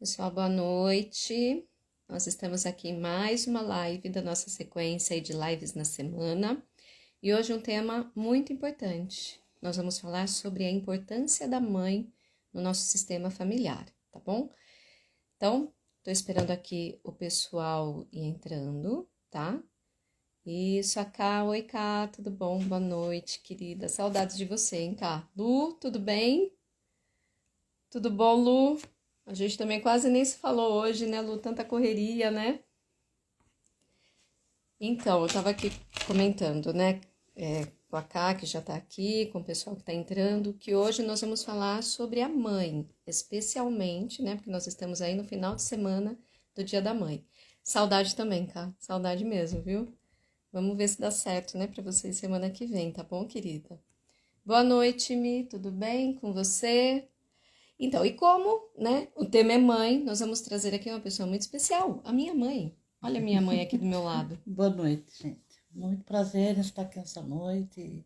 Pessoal, boa noite. Nós estamos aqui em mais uma live da nossa sequência aí de lives na semana. E hoje um tema muito importante. Nós vamos falar sobre a importância da mãe no nosso sistema familiar, tá bom? Então, tô esperando aqui o pessoal ir entrando, tá? Isso, a Cá. Oi, Cá, tudo bom? Boa noite, querida. Saudades de você, hein, Cá? Lu, tudo bem? Tudo bom, Lu? A gente também quase nem se falou hoje, né, Lu? Tanta correria, né? Então, eu tava aqui comentando, né, com a Ká, que já tá aqui, com o pessoal que tá entrando, que hoje nós vamos falar sobre a mãe, especialmente, né, porque nós estamos aí no final de semana do Dia da Mãe. Saudade também, Ká, saudade mesmo, viu? Vamos ver se dá certo, né, pra vocês semana que vem, tá bom, querida? Boa noite, Mi, tudo bem com você? Então, e como, né, o tema é mãe, nós vamos trazer aqui uma pessoa muito especial, a minha mãe. Olha a minha mãe aqui do meu lado. Boa noite, gente. Muito prazer em estar aqui essa noite.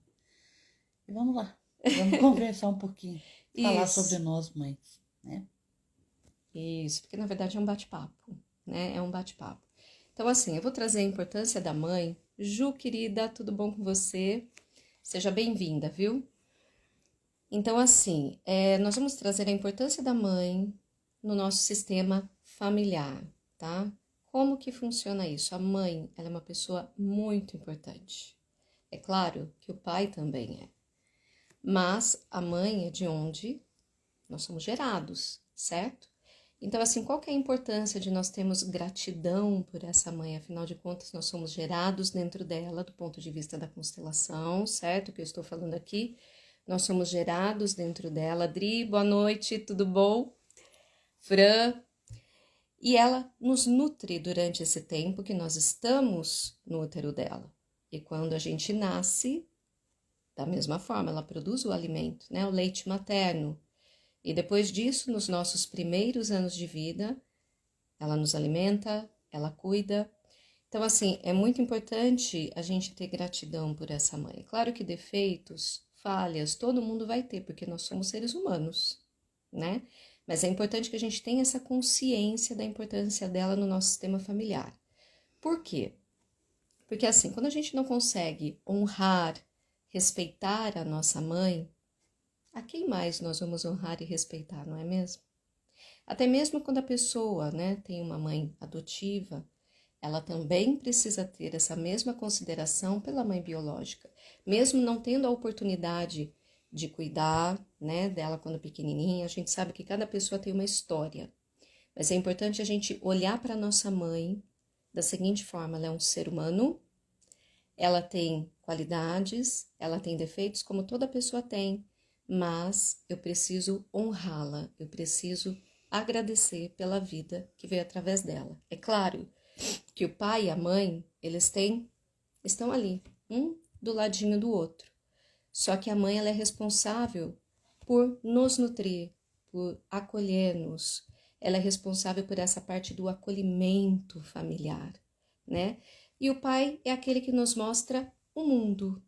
E vamos lá, vamos conversar um pouquinho, falar sobre Isso, nós mães, né? isso, porque na verdade é um bate-papo, né? É um bate-papo. Então, assim, eu vou trazer a importância da mãe. Ju, querida, tudo bom com você? Seja bem-vinda, viu? Então, assim, nós vamos trazer a importância da mãe no nosso sistema familiar, tá? Como que funciona isso? A mãe, ela é uma pessoa muito importante. É claro que o pai também é, mas a mãe é de onde nós somos gerados, certo? Então, assim, qual que é a importância de nós termos gratidão por essa mãe? Afinal de contas, nós somos gerados dentro dela, do ponto de vista da constelação, certo? Que eu estou falando aqui. Nós somos gerados dentro dela. Dri, boa noite, tudo bom? Fran. E ela nos nutre durante esse tempo que nós estamos no útero dela. E quando a gente nasce, da mesma forma, ela produz o alimento, né? O leite materno. E depois disso, nos nossos primeiros anos de vida, ela nos alimenta, ela cuida. Então, assim, é muito importante a gente ter gratidão por essa mãe. Claro que defeitos, falhas, todo mundo vai ter, porque nós somos seres humanos, né? Mas é importante que a gente tenha essa consciência da importância dela no nosso sistema familiar. Por quê? Porque, assim, quando a gente não consegue honrar, respeitar a nossa mãe, a quem mais nós vamos honrar e respeitar, não é mesmo? Até mesmo quando a pessoa, né, tem uma mãe adotiva, ela também precisa ter essa mesma consideração pela mãe biológica, mesmo não tendo a oportunidade de cuidar, né, dela quando pequenininha. A gente sabe que cada pessoa tem uma história, mas é importante a gente olhar para nossa mãe da seguinte forma: ela é um ser humano, ela tem qualidades, ela tem defeitos como toda pessoa tem, mas eu preciso honrá-la, eu preciso agradecer pela vida que veio através dela. É claro que o pai e a mãe, estão ali, um do ladinho do outro. Só que a mãe, ela é responsável por nos nutrir, por acolher-nos. Ela é responsável por essa parte do acolhimento familiar, né? E o pai é aquele que nos mostra o mundo,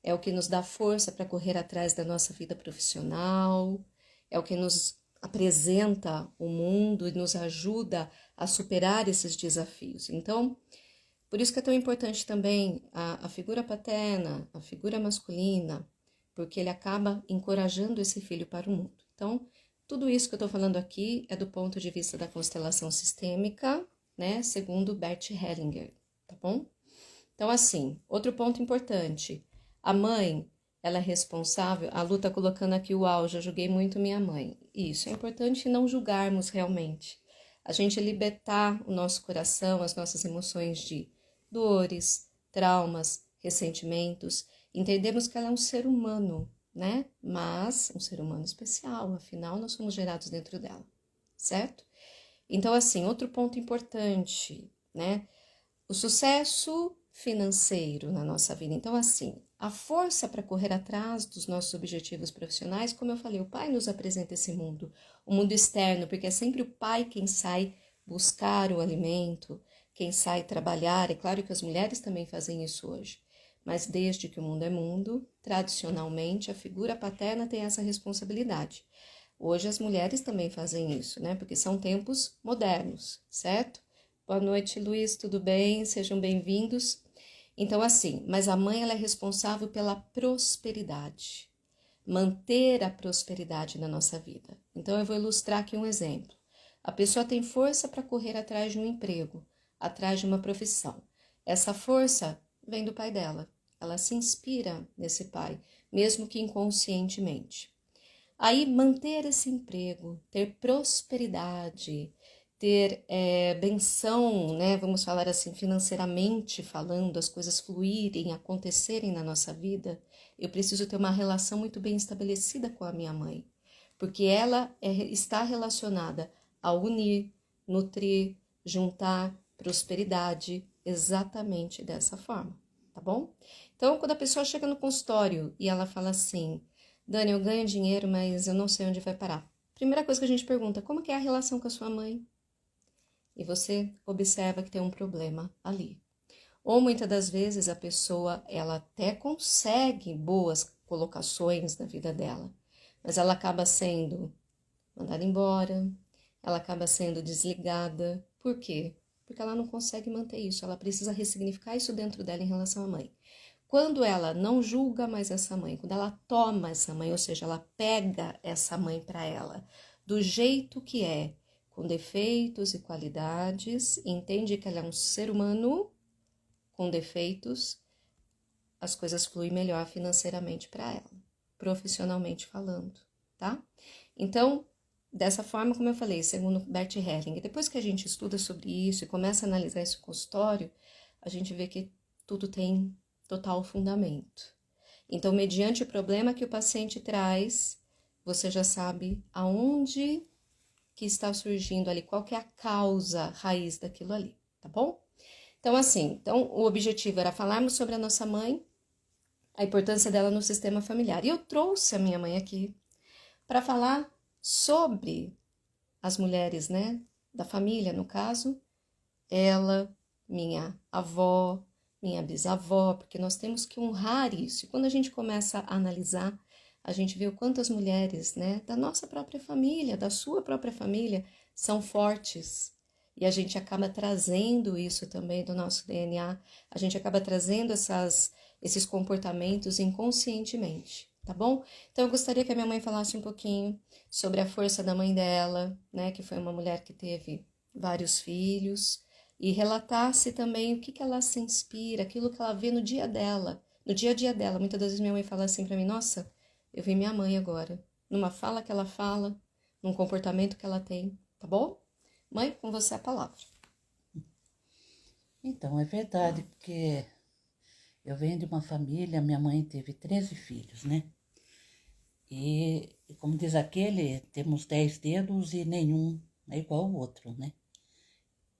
é o que nos dá força para correr atrás da nossa vida profissional, é o que nos apresenta o mundo e nos ajuda a superar esses desafios. Então, por isso que é tão importante também a figura paterna, a figura masculina, porque ele acaba encorajando esse filho para o mundo. Então, tudo isso que eu estou falando aqui é do ponto de vista da constelação sistêmica, né, segundo Bert Hellinger, tá bom? Então, assim, outro ponto importante, a mãe, ela é responsável, a Lu tá colocando aqui o auge, eu julguei muito minha mãe. Isso, é importante não julgarmos realmente. A gente libertar o nosso coração, as nossas emoções de dores, traumas, ressentimentos. Entendemos que ela é um ser humano, né? Mas um ser humano especial, afinal nós somos gerados dentro dela, certo? Então, assim, outro ponto importante, né? O sucesso financeiro na nossa vida. Então, assim, a força para correr atrás dos nossos objetivos profissionais, como eu falei, o pai nos apresenta esse mundo, o mundo externo, porque é sempre o pai quem sai buscar o alimento, quem sai trabalhar. É claro que as mulheres também fazem isso hoje, mas desde que o mundo é mundo, tradicionalmente a figura paterna tem essa responsabilidade. Hoje as mulheres também fazem isso, né? Porque são tempos modernos, certo? Boa noite, Luiz, tudo bem? Sejam bem-vindos. Então, assim, mas a mãe ela é responsável pela prosperidade, manter a prosperidade na nossa vida. Então, eu vou ilustrar aqui um exemplo. A pessoa tem força para correr atrás de um emprego, atrás de uma profissão. Essa força vem do pai dela. Ela se inspira nesse pai, mesmo que inconscientemente. Aí, manter esse emprego, ter prosperidade, ter benção, né? Vamos falar assim, financeiramente falando, as coisas fluírem, acontecerem na nossa vida, eu preciso ter uma relação muito bem estabelecida com a minha mãe, porque ela está relacionada a unir, nutrir, juntar prosperidade, exatamente dessa forma, tá bom? Então, quando a pessoa chega no consultório e ela fala assim, Dani, eu ganho dinheiro, mas eu não sei onde vai parar. Primeira coisa que a gente pergunta, como que é a relação com a sua mãe? E você observa que tem um problema ali. Ou muitas das vezes a pessoa, ela até consegue boas colocações na vida dela, mas ela acaba sendo mandada embora, ela acaba sendo desligada. Por quê? Porque ela não consegue manter isso, ela precisa ressignificar isso dentro dela em relação à mãe. Quando ela não julga mais essa mãe, quando ela toma essa mãe, ou seja, ela pega essa mãe para ela do jeito que é, com defeitos e qualidades, entende que ela é um ser humano com defeitos, as coisas fluem melhor financeiramente para ela, profissionalmente falando, tá? Então, dessa forma, como eu falei, segundo Bert Helling, depois que a gente estuda sobre isso e começa a analisar esse consultório, a gente vê que tudo tem total fundamento. Então, mediante o problema que o paciente traz, você já sabe aonde que está surgindo ali, qual que é a causa raiz daquilo ali, tá bom? Então, assim, o objetivo era falarmos sobre a nossa mãe, a importância dela no sistema familiar. E eu trouxe a minha mãe aqui para falar sobre as mulheres, né, da família, no caso, ela, minha avó, minha bisavó, porque nós temos que honrar isso. E quando a gente começa a analisar, a gente vê o quanto as mulheres, né, da nossa própria família, da sua própria família, são fortes. E a gente acaba trazendo isso também do nosso DNA, a gente acaba trazendo esses comportamentos inconscientemente, tá bom? Então eu gostaria que a minha mãe falasse um pouquinho sobre a força da mãe dela, né, que foi uma mulher que teve vários filhos, e relatasse também o que que ela se inspira, aquilo que ela vê no dia dela, no dia a dia dela. Muitas das vezes minha mãe fala assim para mim, nossa, eu vi minha mãe agora, numa fala que ela fala, num comportamento que ela tem, tá bom? Mãe, com você a palavra. Então, é verdade, porque eu venho de uma família, minha mãe teve 13 filhos, né? E como diz aquele, temos 10 dedos e nenhum é igual ao outro, né?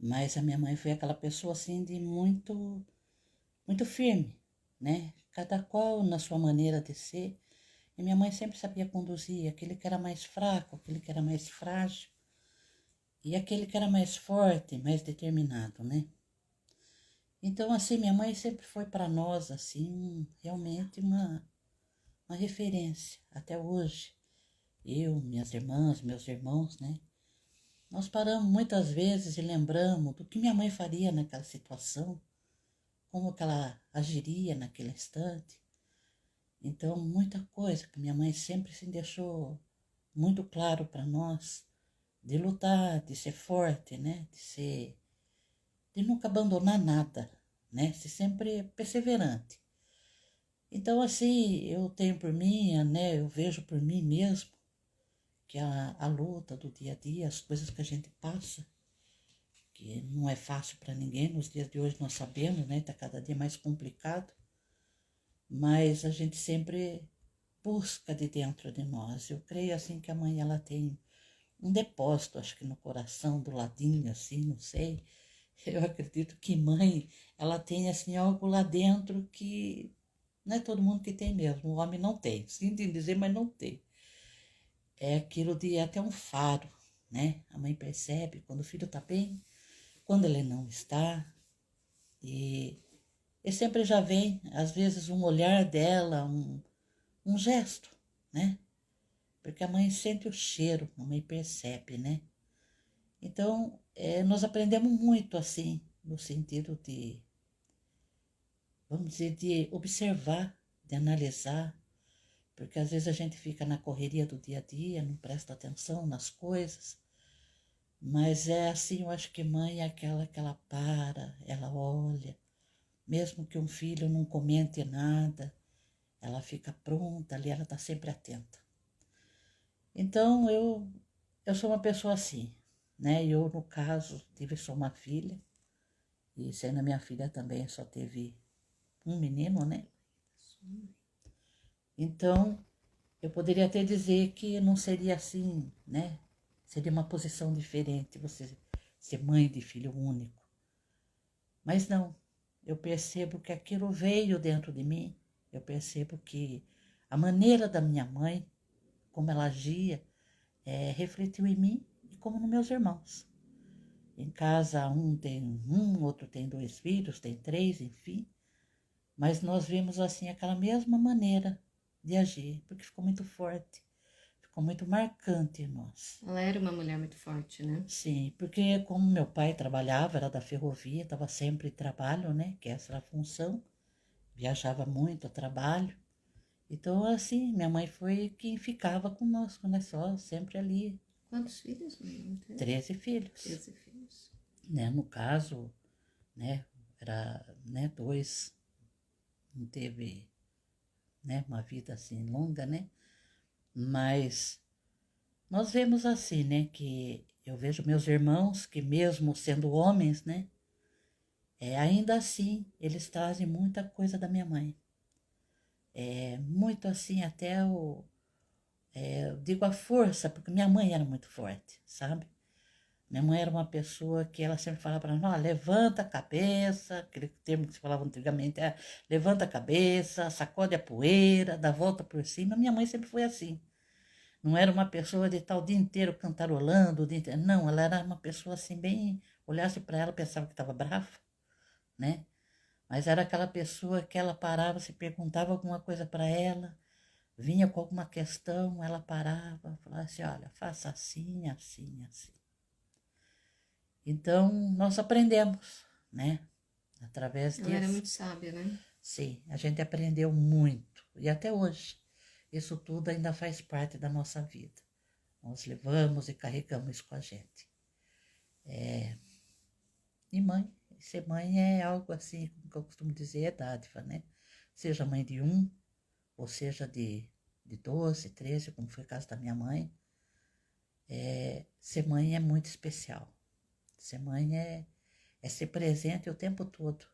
Mas a minha mãe foi aquela pessoa assim de muito firme, né? Cada qual na sua maneira de ser. E minha mãe sempre sabia conduzir aquele que era mais fraco, aquele que era mais frágil e aquele que era mais forte, mais determinado, né? Então, assim, minha mãe sempre foi para nós, assim, realmente uma referência até hoje. Eu, minhas irmãs, meus irmãos, né? Nós paramos muitas vezes e lembramos do que minha mãe faria naquela situação, como que ela agiria naquele instante. Então, muita coisa que minha mãe sempre se deixou muito claro para nós, de lutar, de ser forte, né? De nunca abandonar nada, né? Ser sempre perseverante. Então, assim, eu tenho por mim, né? Eu vejo por mim mesmo que a luta do dia a dia, as coisas que a gente passa, que não é fácil para ninguém, nos dias de hoje nós sabemos, né? Está cada dia mais complicado, mas a gente sempre busca de dentro de nós. Eu creio, assim, que a mãe, ela tem um depósito, acho que no coração, do ladinho, assim, não sei. Eu acredito que mãe, ela tem, assim, algo lá dentro que não é todo mundo que tem mesmo. O homem não tem, sinto em dizer, mas não tem. É aquilo de até um faro, né? A mãe percebe quando o filho está bem, quando ele não está. E sempre já vem, às vezes, um olhar dela, um gesto, né? porque a mãe sente o cheiro, a mãe percebe, né? Então, nós aprendemos muito assim, no sentido de, vamos dizer, de observar, de analisar, porque às vezes a gente fica na correria do dia a dia, não presta atenção nas coisas, mas é assim, eu acho que mãe é aquela que ela para, ela olha, mesmo que um filho não comente nada, ela fica pronta ali, ela está sempre atenta. Então, eu sou uma pessoa assim, né? Eu, no caso, tive só uma filha, e sendo a minha filha também só teve um menino, né? Então, eu poderia até dizer que não seria assim, né? Seria uma posição diferente você ser mãe de filho único. Mas não, eu percebo que aquilo veio dentro de mim, eu percebo que a maneira da minha mãe, como ela agia, refletiu em mim e como nos meus irmãos. Em casa, um tem um, outro tem 2 filhos, tem 3, enfim. Mas nós vimos assim aquela mesma maneira de agir, porque ficou muito forte, ficou muito marcante em nós. Ela era uma mulher muito forte, né? Sim, porque como meu pai trabalhava, era da ferrovia, estava sempre em trabalho, né? Que essa era a função, viajava muito a trabalho. Então, assim, minha mãe foi quem ficava conosco, né? Só, sempre ali. Quantos filhos, mãe? 13 filhos. 13 filhos. Né? No caso, né? Era, né? 2, não teve, né? Uma vida assim longa, né? Mas nós vemos assim, né? Que eu vejo meus irmãos, que mesmo sendo homens, né? Ainda assim, eles trazem muita coisa da minha mãe. Muito assim, até eu digo a força, porque minha mãe era muito forte, sabe? Minha mãe era uma pessoa que ela sempre falava para nós, levanta a cabeça, aquele termo que se falava antigamente, levanta a cabeça, sacode a poeira, dá volta por cima. Minha mãe sempre foi assim. Não era uma pessoa de estar o dia inteiro cantarolando, o dia inteiro. Não, ela era uma pessoa assim, bem, olhasse para ela, pensava que estava brava, né? Mas era aquela pessoa que ela parava, se perguntava alguma coisa para ela, vinha com alguma questão, ela parava, falava assim, olha, faça assim, assim, assim. Então, nós aprendemos, né? Através Ela era disso. muito sábia, né? Sim, a gente aprendeu muito. E até hoje, isso tudo ainda faz parte da nossa vida. Nós levamos e carregamos isso com a gente. E mãe, ser mãe é algo assim, como eu costumo dizer, é dádiva, né? Seja mãe de um, ou seja de 12, 13, como foi o caso da minha mãe. Ser mãe é muito especial. Ser mãe é ser presente o tempo todo,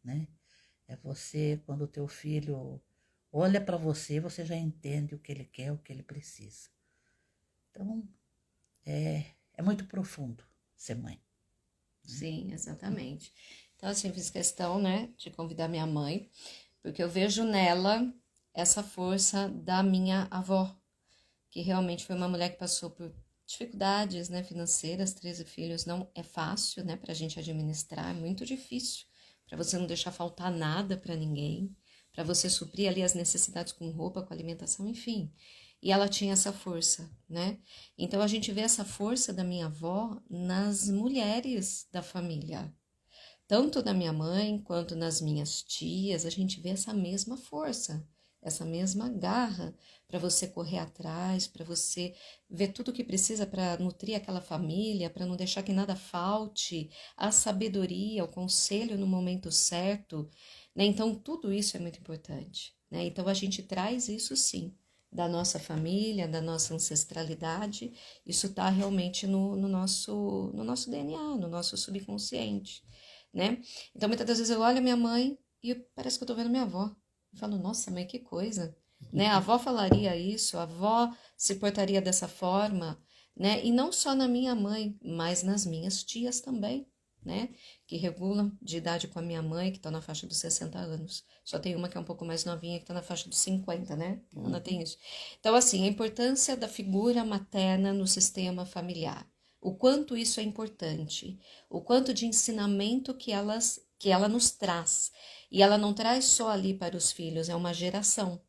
né? É você, quando o teu filho olha para você, você já entende o que ele quer, o que ele precisa. Então, é muito profundo ser mãe. Sim, exatamente. Então, assim, eu fiz questão, né, de convidar minha mãe, porque eu vejo nela essa força da minha avó, que realmente foi uma mulher que passou por dificuldades, né, financeiras, 13 filhos, não é fácil, né, pra gente administrar, é muito difícil, para você não deixar faltar nada para ninguém, para você suprir ali as necessidades com roupa, com alimentação, enfim. E ela tinha essa força, né? Então a gente vê essa força da minha avó nas mulheres da família, tanto da minha mãe quanto nas minhas tias, a gente vê essa mesma força, essa mesma garra para você correr atrás, para você ver tudo o que precisa para nutrir aquela família, para não deixar que nada falte, a sabedoria, o conselho no momento certo, né? Então, tudo isso é muito importante, né? Então, a gente traz isso sim, da nossa família, da nossa ancestralidade, isso está realmente no nosso DNA, no nosso subconsciente, né? Então, muitas das vezes eu olho minha mãe e parece que eu tô vendo minha avó. Eu falo, nossa, mãe, que coisa, né? A avó falaria isso, a avó se portaria dessa forma, né? E não só na minha mãe, mas nas minhas tias também, né? Que regulam de idade com a minha mãe, que tá na faixa dos 60 anos. Só tem uma que é um pouco mais novinha, que tá na faixa dos 50, né? Ana tem isso. Então, assim, a importância da figura materna no sistema familiar. O quanto isso é importante, o quanto de ensinamento que ela nos traz. E ela não traz só ali para os filhos, é uma geração,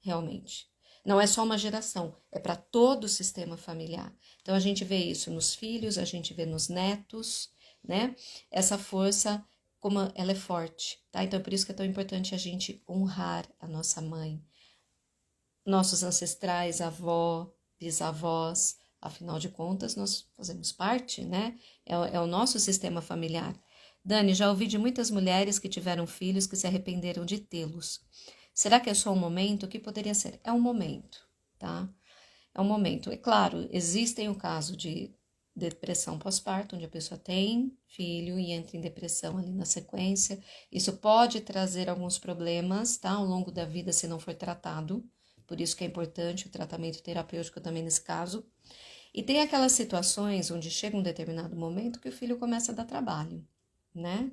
realmente. Não é só uma geração, é para todo o sistema familiar. Então a gente vê isso nos filhos, a gente vê nos netos, né? Essa força, como ela é forte, tá? Então é por isso que é tão importante a gente honrar a nossa mãe, nossos ancestrais, avó, bisavós, afinal de contas nós fazemos parte, né? É o nosso sistema familiar. Dani, já ouvi de muitas mulheres que tiveram filhos que se arrependeram de tê-los. Será que é só um momento? O que poderia ser? É um momento, tá? É um momento. É claro, existem o caso de depressão pós-parto, onde a pessoa tem filho e entra em depressão ali na sequência. Isso pode trazer alguns problemas, tá? Ao longo da vida, se não for tratado. Por isso que é importante o tratamento terapêutico também nesse caso. E tem aquelas situações onde chega um determinado momento que o filho começa a dar trabalho, né?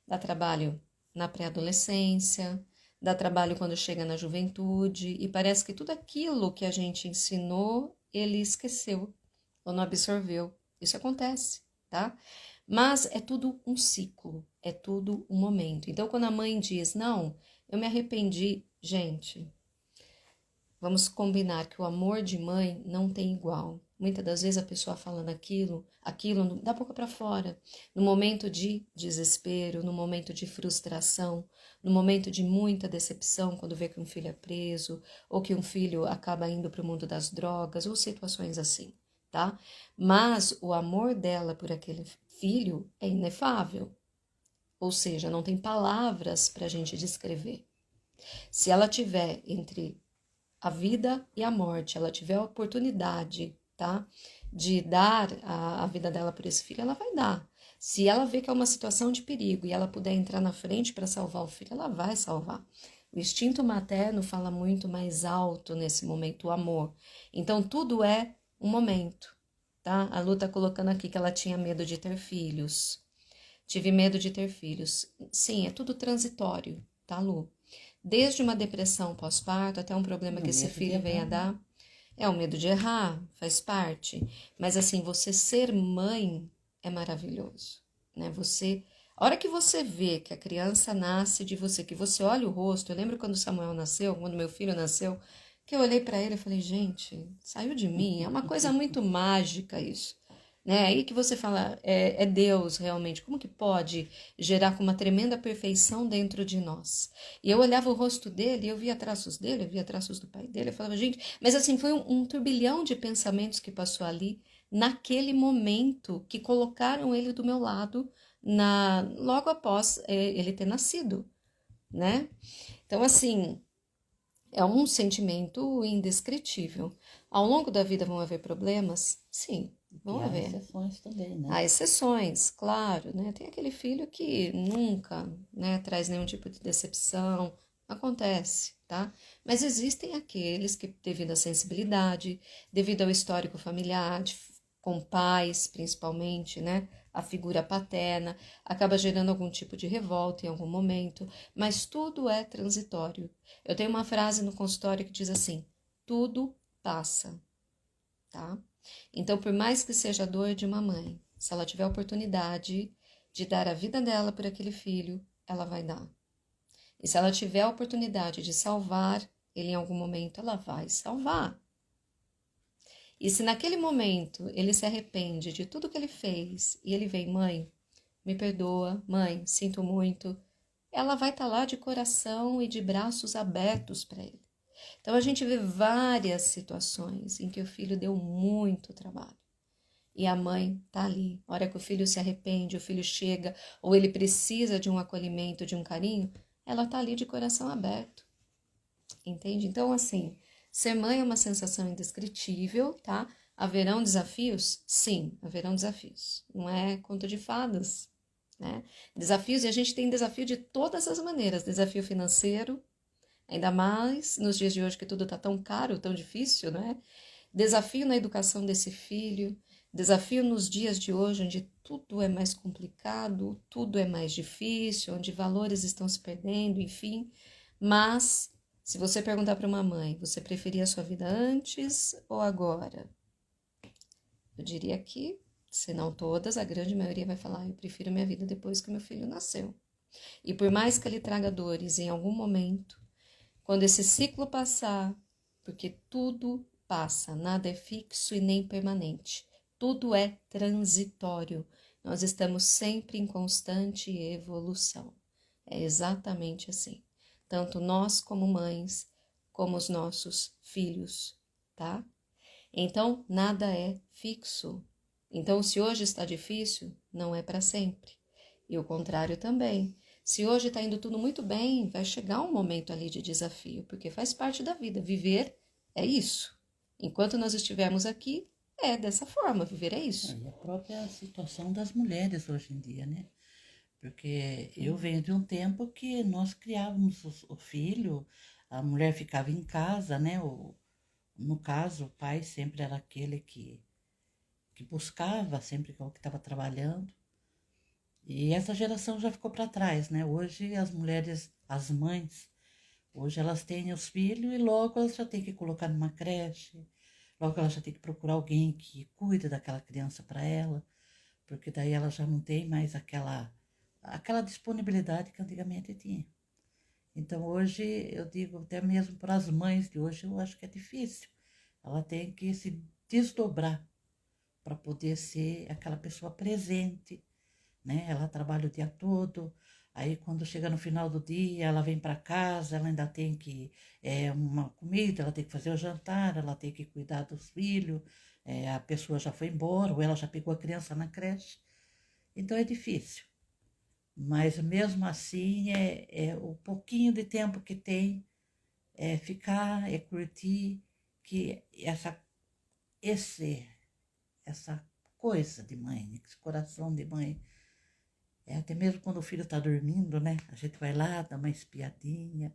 Dá trabalho na pré-adolescência, dá trabalho quando chega na juventude, e parece que tudo aquilo que a gente ensinou, ele esqueceu ou não absorveu. Isso acontece, tá? Mas é tudo um ciclo, é tudo um momento. Então, quando a mãe diz, não, eu me arrependi, gente, vamos combinar que o amor de mãe não tem igual. Muitas das vezes a pessoa falando aquilo da boca para fora, no momento de desespero, no momento de frustração, no momento de muita decepção, quando vê que um filho é preso, ou que um filho acaba indo para o mundo das drogas, ou situações assim, tá? Mas o amor dela por aquele filho é inefável, ou seja, não tem palavras para a gente descrever. Se ela tiver entre a vida e a morte, ela tiver a oportunidade, tá, de dar a vida dela por esse filho, ela vai dar. Se ela vê que é uma situação de perigo e ela puder entrar na frente para salvar o filho, ela vai salvar. O instinto materno fala muito mais alto nesse momento, o amor. Então, tudo é um momento, tá? A Lu tá colocando aqui que ela tinha medo de ter filhos. Tive medo de ter filhos. Sim, é tudo transitório, tá, Lu? Desde uma depressão pós-parto até um problema que esse filho venha a dar. É o medo de errar, faz parte. Mas assim, você ser mãe é maravilhoso, né? A hora que você vê que a criança nasce de você, que você olha o rosto, eu lembro quando Samuel nasceu, quando meu filho nasceu, que eu olhei para ele e falei, gente, saiu de mim, é uma coisa muito mágica isso. Né? Aí que você fala, é Deus realmente, como que pode gerar com uma tremenda perfeição dentro de nós? E eu olhava o rosto dele, e eu via traços dele, eu via traços do pai dele, eu falava, gente, mas assim, foi um turbilhão de pensamentos que passou ali, naquele momento que colocaram ele do meu lado, logo após ele ter nascido, né? Então, assim, é um sentimento indescritível. Ao longo da vida vão haver problemas? Sim, vão E há haver. exceções também, né? Há exceções, claro, né? Tem aquele filho que nunca, né, traz nenhum tipo de decepção, acontece, tá? Mas existem aqueles que, devido à sensibilidade, devido ao histórico familiar, com pais, principalmente, né? A figura paterna, acaba gerando algum tipo de revolta em algum momento, mas tudo é transitório. Eu tenho uma frase no consultório que diz assim: tudo passa, tá? Então, por mais que seja a dor de uma mãe, se ela tiver a oportunidade de dar a vida dela por aquele filho, ela vai dar. E se ela tiver a oportunidade de salvar ele em algum momento, ela vai salvar. E se naquele momento ele se arrepende de tudo que ele fez e ele vem, mãe, me perdoa, mãe, sinto muito, ela vai estar lá de coração e de braços abertos para ele. Então a gente vê várias situações em que o filho deu muito trabalho. E a mãe tá ali. A hora que o filho se arrepende, o filho chega, ou ele precisa de um acolhimento, de um carinho, ela tá ali de coração aberto. Entende? Então, assim, ser mãe é uma sensação indescritível, tá? Haverão desafios? Sim, haverão desafios. Não é conto de fadas, né? Desafios, e a gente tem desafio de todas as maneiras. Desafio financeiro, ainda mais nos dias de hoje que tudo tá tão caro, tão difícil, né? Desafio na educação desse filho, desafio nos dias de hoje, onde tudo é mais complicado, tudo é mais difícil, onde valores estão se perdendo, enfim. Mas, se você perguntar para uma mãe, você preferia a sua vida antes ou agora? Eu diria que, se não todas, a grande maioria vai falar, eu prefiro minha vida depois que meu filho nasceu. E por mais que ele traga dores em algum momento, quando esse ciclo passar, porque tudo passa, nada é fixo e nem permanente. Tudo é transitório. Nós estamos sempre em constante evolução. É exatamente assim. Tanto nós como mães, como os nossos filhos, tá? Então, nada é fixo. Então, se hoje está difícil, não é para sempre. E o contrário também. Se hoje está indo tudo muito bem, vai chegar um momento ali de desafio, porque faz parte da vida. Viver é isso. Enquanto nós estivermos aqui, é dessa forma. Viver é isso. E a própria situação das mulheres hoje em dia, né? Porque eu venho de um tempo que nós criávamos o filho, a mulher ficava em casa, né? No caso, o pai sempre era aquele que buscava, sempre que estava trabalhando. E essa geração já ficou para trás, né? Hoje as mulheres, as mães, hoje elas têm os filhos e logo elas já têm que colocar numa creche, logo elas já têm que procurar alguém que cuide daquela criança para ela, porque daí ela já não tem mais aquela disponibilidade que antigamente tinha. Então hoje eu digo até mesmo para as mães de hoje, eu acho que é difícil. Ela tem que se desdobrar para poder ser aquela pessoa presente, né? Ela trabalha o dia todo, aí quando chega no final do dia, ela vem para casa, ela ainda tem que uma comida, ela tem que fazer o jantar, ela tem que cuidar dos filhos, a pessoa já foi embora ou ela já pegou a criança na creche. Então é difícil. Mas mesmo assim, é o pouquinho de tempo que tem, é ficar, é curtir, que esse, essa coisa de mãe, esse coração de mãe, até mesmo quando o filho está dormindo, né? A gente vai lá, dá uma espiadinha,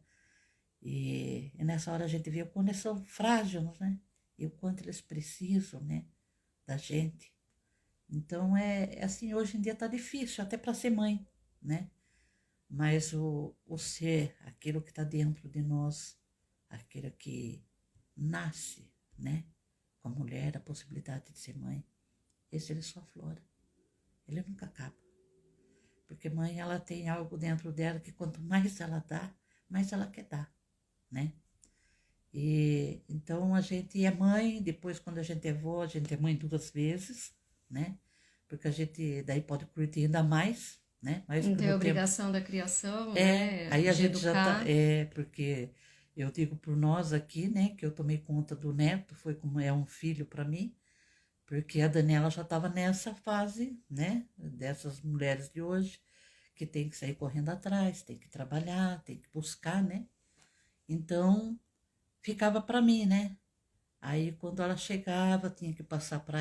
e nessa hora a gente vê o quanto eles são frágeis, né? E o quanto eles precisam, né? Da gente. Então, assim, hoje em dia tá difícil, até para ser mãe, né? Mas o ser, aquilo que está dentro de nós, aquilo que nasce, né? Com a mulher, a possibilidade de ser mãe, esse ele só aflora, ele nunca acaba. Porque mãe, ela tem algo dentro dela que quanto mais ela dá, mais ela quer dar, né? E então a gente é mãe, depois quando a gente é avó, a gente é mãe 2 vezes, né? Porque a gente daí pode curtir ainda mais, né? Mais Não tem pelo a tempo. obrigação da criação, né? Aí a De gente já tá, educar. porque eu digo por nós aqui, né, que eu tomei conta do neto, foi como é um filho para mim, porque a Daniela já estava nessa fase, né, dessas mulheres de hoje, que tem que sair correndo atrás, tem que trabalhar, tem que buscar, né? Então, ficava para mim, né? Aí quando ela chegava, tinha que passar para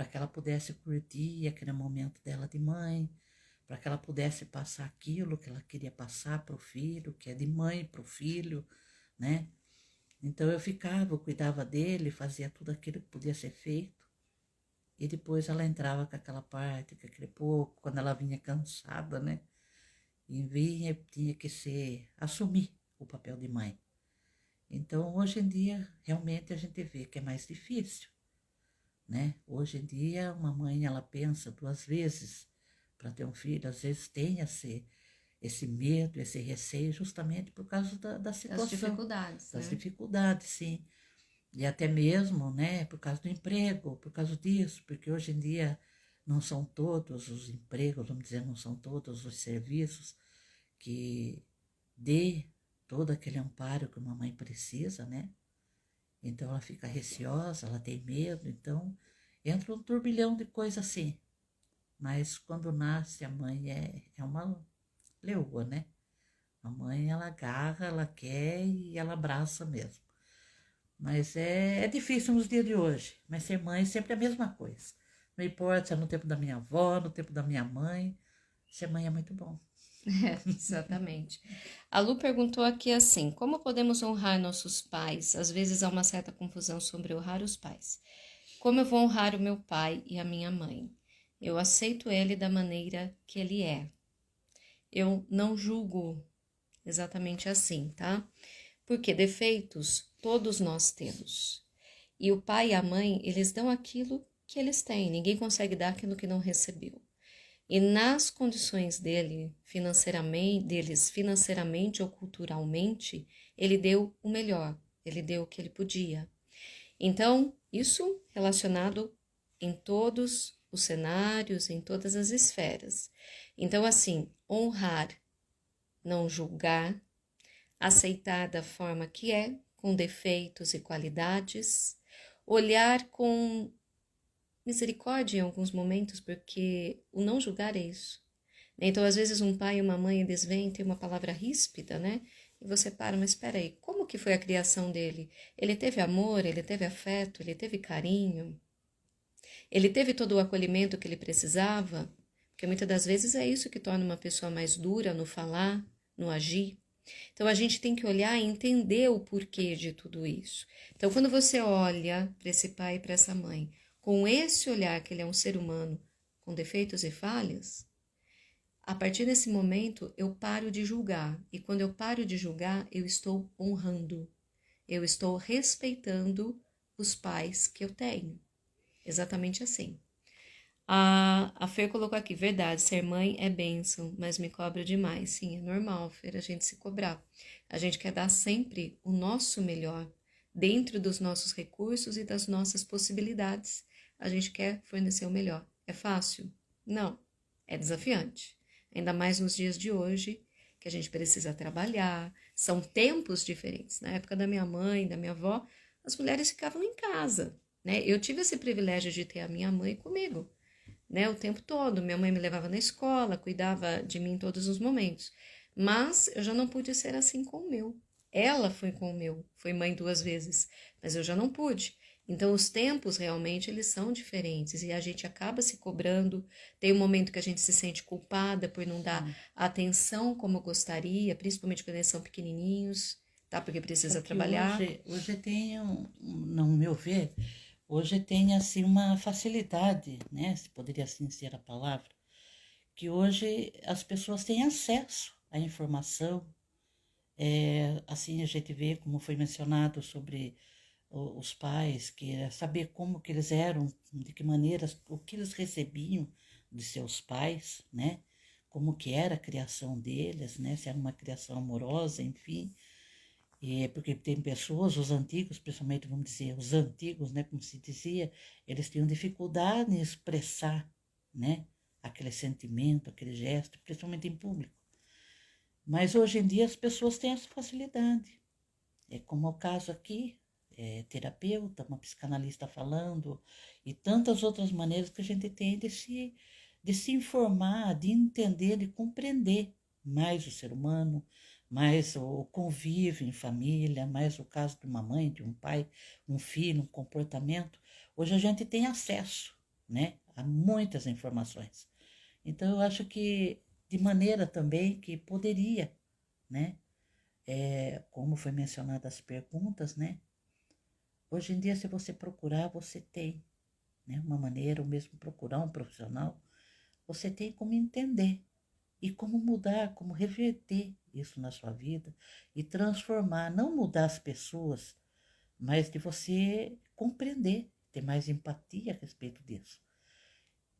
que ela pudesse curtir aquele momento dela de mãe, para que ela pudesse passar aquilo que ela queria passar para o filho, que é de mãe para o filho, né? Então eu ficava, eu cuidava dele, fazia tudo aquilo que podia ser feito. E depois ela entrava com aquela parte, com aquele pouco, quando ela vinha cansada, né? E vinha, tinha que assumir o papel de mãe. Então, hoje em dia, realmente a gente vê que é mais difícil, né? Hoje em dia, uma mãe, ela pensa 2 vezes para ter um filho, às vezes tem esse medo, esse receio, justamente por causa da Das situação, dificuldades, das né? dificuldades, sim. E até mesmo, né, por causa do emprego, por causa disso, porque hoje em dia não são todos os empregos, vamos dizer, não são todos os serviços que dê todo aquele amparo que uma mãe precisa, né? Então ela fica receosa, ela tem medo, então entra um turbilhão de coisas assim. Mas quando nasce a mãe é uma leoa, né? A mãe ela agarra, ela quer e ela abraça mesmo. Mas é difícil nos dias de hoje. Mas ser mãe é sempre a mesma coisa. Não importa se é no tempo da minha avó, no tempo da minha mãe. Ser mãe é muito bom. É, exatamente. A Lu perguntou aqui assim: como podemos honrar nossos pais? Às vezes há uma certa confusão sobre honrar os pais. Como eu vou honrar o meu pai e a minha mãe? Eu aceito ele da maneira que ele é. Eu não julgo exatamente assim, tá? Porque defeitos todos nós temos. E o pai e a mãe, eles dão aquilo que eles têm. Ninguém consegue dar aquilo que não recebeu. E nas condições deles financeiramente ou culturalmente, ele deu o melhor. ele deu o que ele podia. Então, isso relacionado em todos os cenários, em todas as esferas. Então, assim, honrar, não julgar, aceitar da forma que é, com defeitos e qualidades, olhar com misericórdia em alguns momentos, porque o não julgar é isso. Então, às vezes, um pai e uma mãe, eles vêm, tem uma palavra ríspida, né? E você para, mas espera aí, como que foi a criação dele? Ele teve amor, ele teve afeto, ele teve carinho, ele teve todo o acolhimento que ele precisava? Porque muitas das vezes é isso que torna uma pessoa mais dura no falar, no agir. Então, a gente tem que olhar e entender o porquê de tudo isso. Então, quando você olha para esse pai e para essa mãe, com esse olhar que ele é um ser humano com defeitos e falhas, a partir desse momento eu paro de julgar. E quando eu paro de julgar, eu estou honrando, eu estou respeitando os pais que eu tenho. Exatamente assim. A Fer colocou aqui, verdade, ser mãe é bênção, mas me cobra demais. Sim, é normal, Fer, a gente se cobrar. A gente quer dar sempre o nosso melhor, dentro dos nossos recursos e das nossas possibilidades. A gente quer fornecer o melhor. É fácil? Não, é desafiante. Ainda mais nos dias de hoje, que a gente precisa trabalhar. São tempos diferentes. Na época da minha mãe, da minha avó, as mulheres ficavam em casa, né? Eu tive esse privilégio de ter a minha mãe comigo, né, o tempo todo. Minha mãe me levava na escola, cuidava de mim em todos os momentos. Mas eu já não pude ser assim com o meu. Ela foi com o meu, foi mãe 2 vezes, mas eu já não pude. Então os tempos realmente eles são diferentes e a gente acaba se cobrando. Tem um momento que a gente se sente culpada por não dar atenção como gostaria, principalmente quando eles são pequenininhos, tá? Porque Só precisa que trabalhar. hoje tem, no meu ver, hoje tem assim uma facilidade, né? Se poderia assim ser a palavra, que hoje as pessoas têm acesso à informação. Assim a gente vê, como foi mencionado sobre os pais, que é saber como que eles eram, de que maneira, o que eles recebiam de seus pais, né? Como que era a criação deles, né? Se era uma criação amorosa, enfim. E porque tem pessoas, os antigos, principalmente, vamos dizer, os antigos, né, como se dizia, eles tinham dificuldade em expressar, né, aquele sentimento, aquele gesto, principalmente em público. Mas hoje em dia as pessoas têm essa facilidade. É como o caso aqui, terapeuta, uma psicanalista falando, e tantas outras maneiras que a gente tem de se informar, de entender, de compreender mais o ser humano, mais o convívio em família, mais o caso de uma mãe, de um pai, um filho, um comportamento. Hoje a gente tem acesso, né, a muitas informações. Então eu acho que de maneira também que poderia, né, como foi mencionado as perguntas, né, hoje em dia se você procurar, você tem, né, uma maneira, ou mesmo procurar um profissional, você tem como entender e como mudar, como reverter isso na sua vida e transformar, não mudar as pessoas, mas de você compreender, ter mais empatia a respeito disso.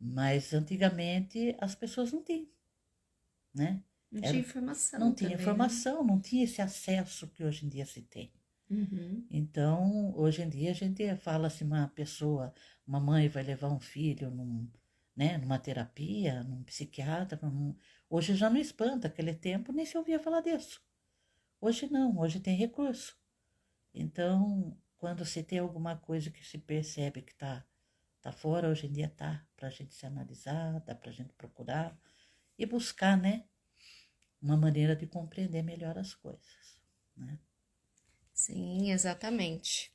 Mas antigamente as pessoas não tinham, né? Não tinha informação Não tinha também, né? informação, não tinha esse acesso que hoje em dia se tem. Uhum. Então, hoje em dia a gente fala assim, uma pessoa, uma mãe vai levar um filho né, numa terapia, num psiquiatra, hoje já não espanta, aquele tempo nem se ouvia falar disso. Hoje não, hoje tem recurso. Então, quando se tem alguma coisa que se percebe que tá fora, hoje em dia tá, pra gente se analisar, dá pra gente procurar e buscar, né, uma maneira de compreender melhor as coisas, né? Sim, exatamente.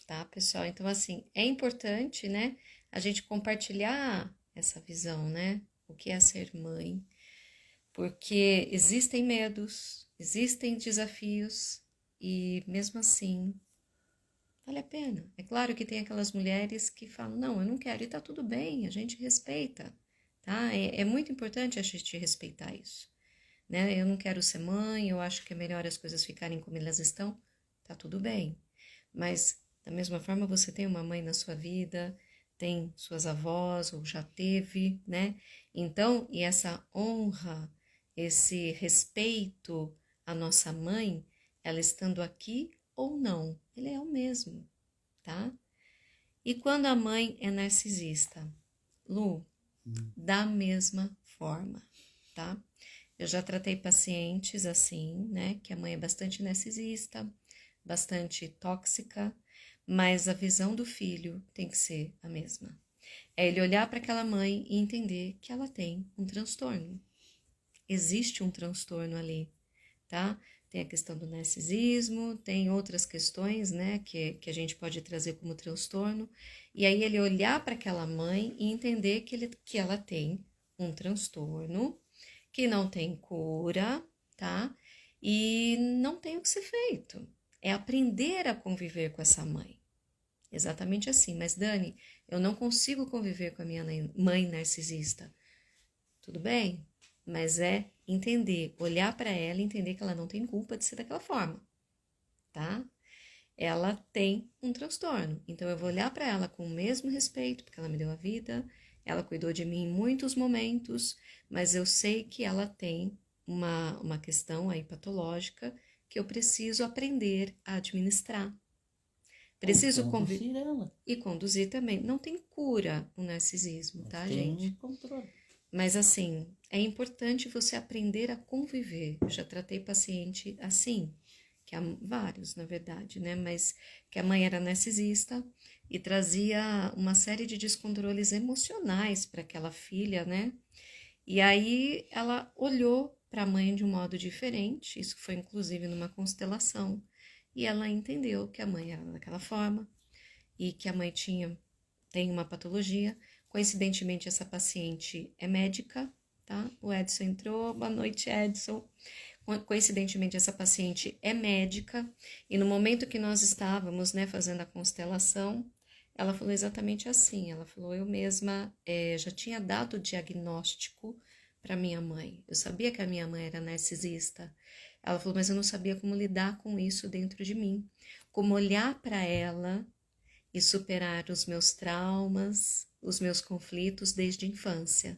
Tá, pessoal? Então, assim, é importante, né, a gente compartilhar essa visão, né? O que é ser mãe, porque existem medos, existem desafios e mesmo assim vale a pena. É claro que tem aquelas mulheres que falam, não, eu não quero e tá tudo bem, a gente respeita, tá? É muito importante a gente respeitar isso, né? Eu não quero ser mãe, eu acho que é melhor as coisas ficarem como elas estão, tá tudo bem. Mas, da mesma forma, você tem uma mãe na sua vida, tem suas avós, ou já teve, né? Então, e essa honra, esse respeito à nossa mãe, ela estando aqui ou não, ele é o mesmo, tá? E quando a mãe é narcisista? Lu, da mesma forma, tá? Eu já tratei pacientes assim, né? Que a mãe é bastante narcisista, bastante tóxica, mas a visão do filho tem que ser a mesma. É ele olhar para aquela mãe e entender que ela tem um transtorno. Existe um transtorno ali, tá? Tem a questão do narcisismo, tem outras questões, né, que a gente pode trazer como transtorno. E aí ele olhar para aquela mãe e entender que ela tem um transtorno, que não tem cura, tá? E não tem o que ser feito. É aprender a conviver com essa mãe. Exatamente assim. Mas, Dani, eu não consigo conviver com a minha mãe narcisista. Tudo bem? Mas é entender, olhar para ela e entender que ela não tem culpa de ser daquela forma, tá? Ela tem um transtorno, então eu vou olhar para ela com o mesmo respeito, porque ela me deu a vida, ela cuidou de mim em muitos momentos, mas eu sei que ela tem uma questão aí patológica que eu preciso aprender a administrar. Preciso conduzir ela. E conduzir também. Não tem cura o narcisismo, Mas tá, tem gente? controle. Mas assim, é importante você aprender a conviver. Eu já tratei paciente assim, que há vários, na verdade, né? Mas que a mãe era narcisista e trazia uma série de descontroles emocionais para aquela filha, né? E aí ela olhou para a mãe de um modo diferente, isso foi inclusive numa constelação, e ela entendeu que a mãe era daquela forma e que a mãe tem uma patologia. Coincidentemente, essa paciente é médica, tá? O Edson entrou, boa noite, Edson. Coincidentemente, essa paciente é médica, e no momento que nós estávamos, né, fazendo a constelação, ela falou exatamente assim, ela falou, eu mesma já tinha dado o diagnóstico para minha mãe, eu sabia que a minha mãe era narcisista, ela falou, mas eu não sabia como lidar com isso dentro de mim, como olhar para ela e superar os meus traumas, os meus conflitos desde a infância.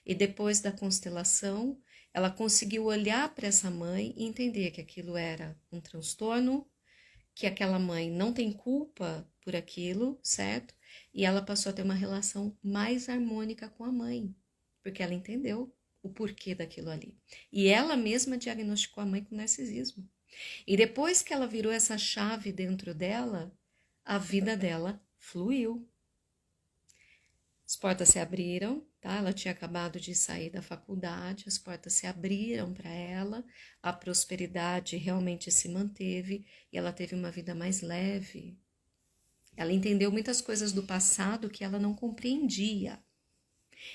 E depois da constelação, ela conseguiu olhar para essa mãe e entender que aquilo era um transtorno, que aquela mãe não tem culpa por aquilo, certo? E ela passou a ter uma relação mais harmônica com a mãe, porque ela entendeu o porquê daquilo ali. E ela mesma diagnosticou a mãe com narcisismo. E depois que ela virou essa chave dentro dela, a vida dela fluiu. As portas se abriram, tá? Ela tinha acabado de sair da faculdade, as portas se abriram para ela, a prosperidade realmente se manteve e ela teve uma vida mais leve. Ela entendeu muitas coisas do passado que ela não compreendia.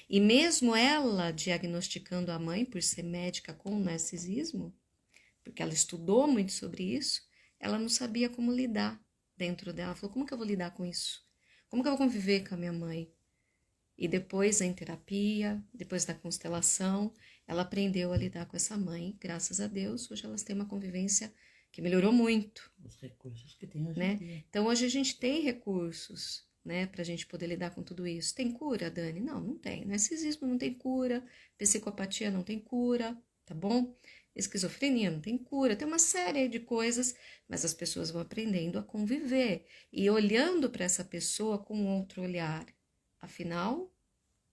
E mesmo ela diagnosticando a mãe por ser médica com narcisismo, porque ela estudou muito sobre isso, ela não sabia como lidar dentro dela. Ela falou, como que eu vou lidar com isso? Como que eu vou conviver com a minha mãe? E depois, em terapia, depois da constelação, ela aprendeu a lidar com essa mãe. Graças a Deus, hoje elas têm uma convivência que melhorou muito. Os recursos que tem hoje né? em dia. Então, hoje a gente tem recursos, né, para a gente poder lidar com tudo isso. Tem cura, Dani? Não, não tem. Narcisismo não tem cura, psicopatia não tem cura, tá bom? Esquizofrenia não tem cura, tem uma série de coisas, mas as pessoas vão aprendendo a conviver e olhando para essa pessoa com outro olhar. Afinal,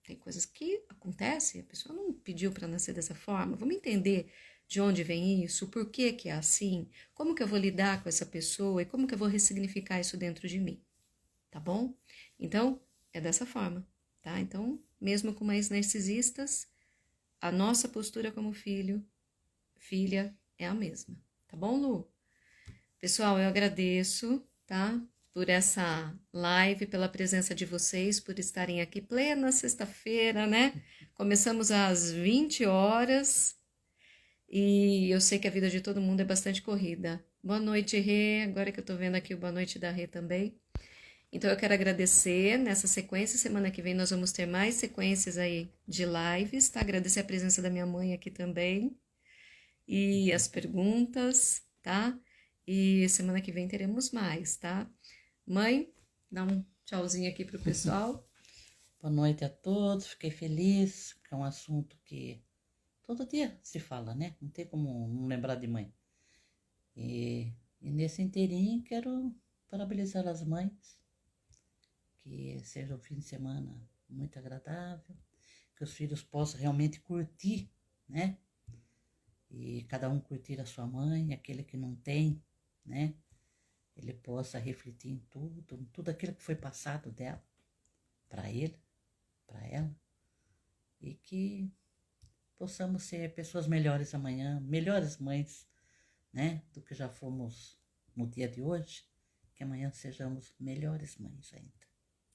tem coisas que acontecem, a pessoa não pediu para nascer dessa forma. Vamos entender de onde vem isso, por que que é assim, como que eu vou lidar com essa pessoa e como que eu vou ressignificar isso dentro de mim, tá bom? Então, é dessa forma, tá? Então, mesmo com mães narcisistas, a nossa postura como filha é a mesma, tá bom, Lu? Pessoal, eu agradeço, tá? Por essa live, pela presença de vocês, por estarem aqui plena sexta-feira, né? Começamos às 20 horas e eu sei que a vida de todo mundo é bastante corrida. Boa noite, Rê. Agora que eu tô vendo aqui o boa noite da Rê também. Então eu quero agradecer nessa sequência. Semana que vem nós vamos ter mais sequências aí de lives, tá? Agradecer a presença da minha mãe aqui também e as perguntas, tá? E semana que vem teremos mais, tá? Mãe, dá um tchauzinho aqui pro pessoal. Boa noite a todos, fiquei feliz, que é um assunto que todo dia se fala, né? Não tem como não lembrar de mãe. E E nesse inteirinho quero parabenizar as mães, que seja um fim de semana muito agradável, que os filhos possam realmente curtir, né? E cada um curtir a sua mãe, aquele que não tem, né? Ele possa refletir em tudo aquilo que foi passado dela, para ele, para ela, e que possamos ser pessoas melhores amanhã, melhores mães, né? Do que já fomos no dia de hoje, que amanhã sejamos melhores mães ainda.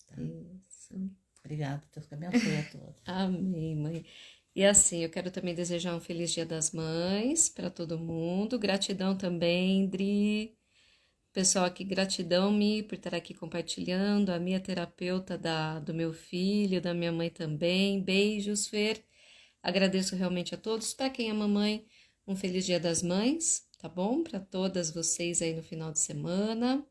Tá? Isso. Obrigada, Deus que abençoe a todos. Amém, mãe. E assim, eu quero também desejar um feliz Dia das Mães para todo mundo. Gratidão também, Dri. Pessoal aqui, gratidão, Mi, por estar aqui compartilhando. A minha terapeuta do meu filho, da minha mãe também. Beijos, Fer. Agradeço realmente a todos. Para quem é mamãe, um feliz Dia das Mães, tá bom? Para todas vocês aí no final de semana.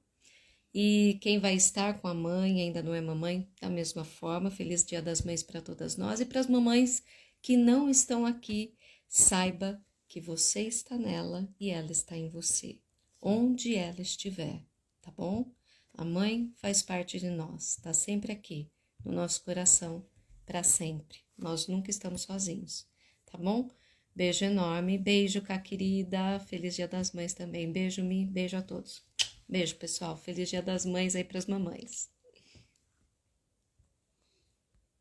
E quem vai estar com a mãe, ainda não é mamãe, da mesma forma, feliz Dia das Mães para todas nós. E para as mamães que não estão aqui, saiba que você está nela e ela está em você, onde ela estiver, tá bom? A mãe faz parte de nós, está sempre aqui, no nosso coração, para sempre. Nós nunca estamos sozinhos, tá bom? Beijo enorme, beijo, Cá querida, feliz Dia das Mães também. Beijo, Mi, beijo a todos. Beijo, pessoal. Feliz Dia das Mães aí para as mamães.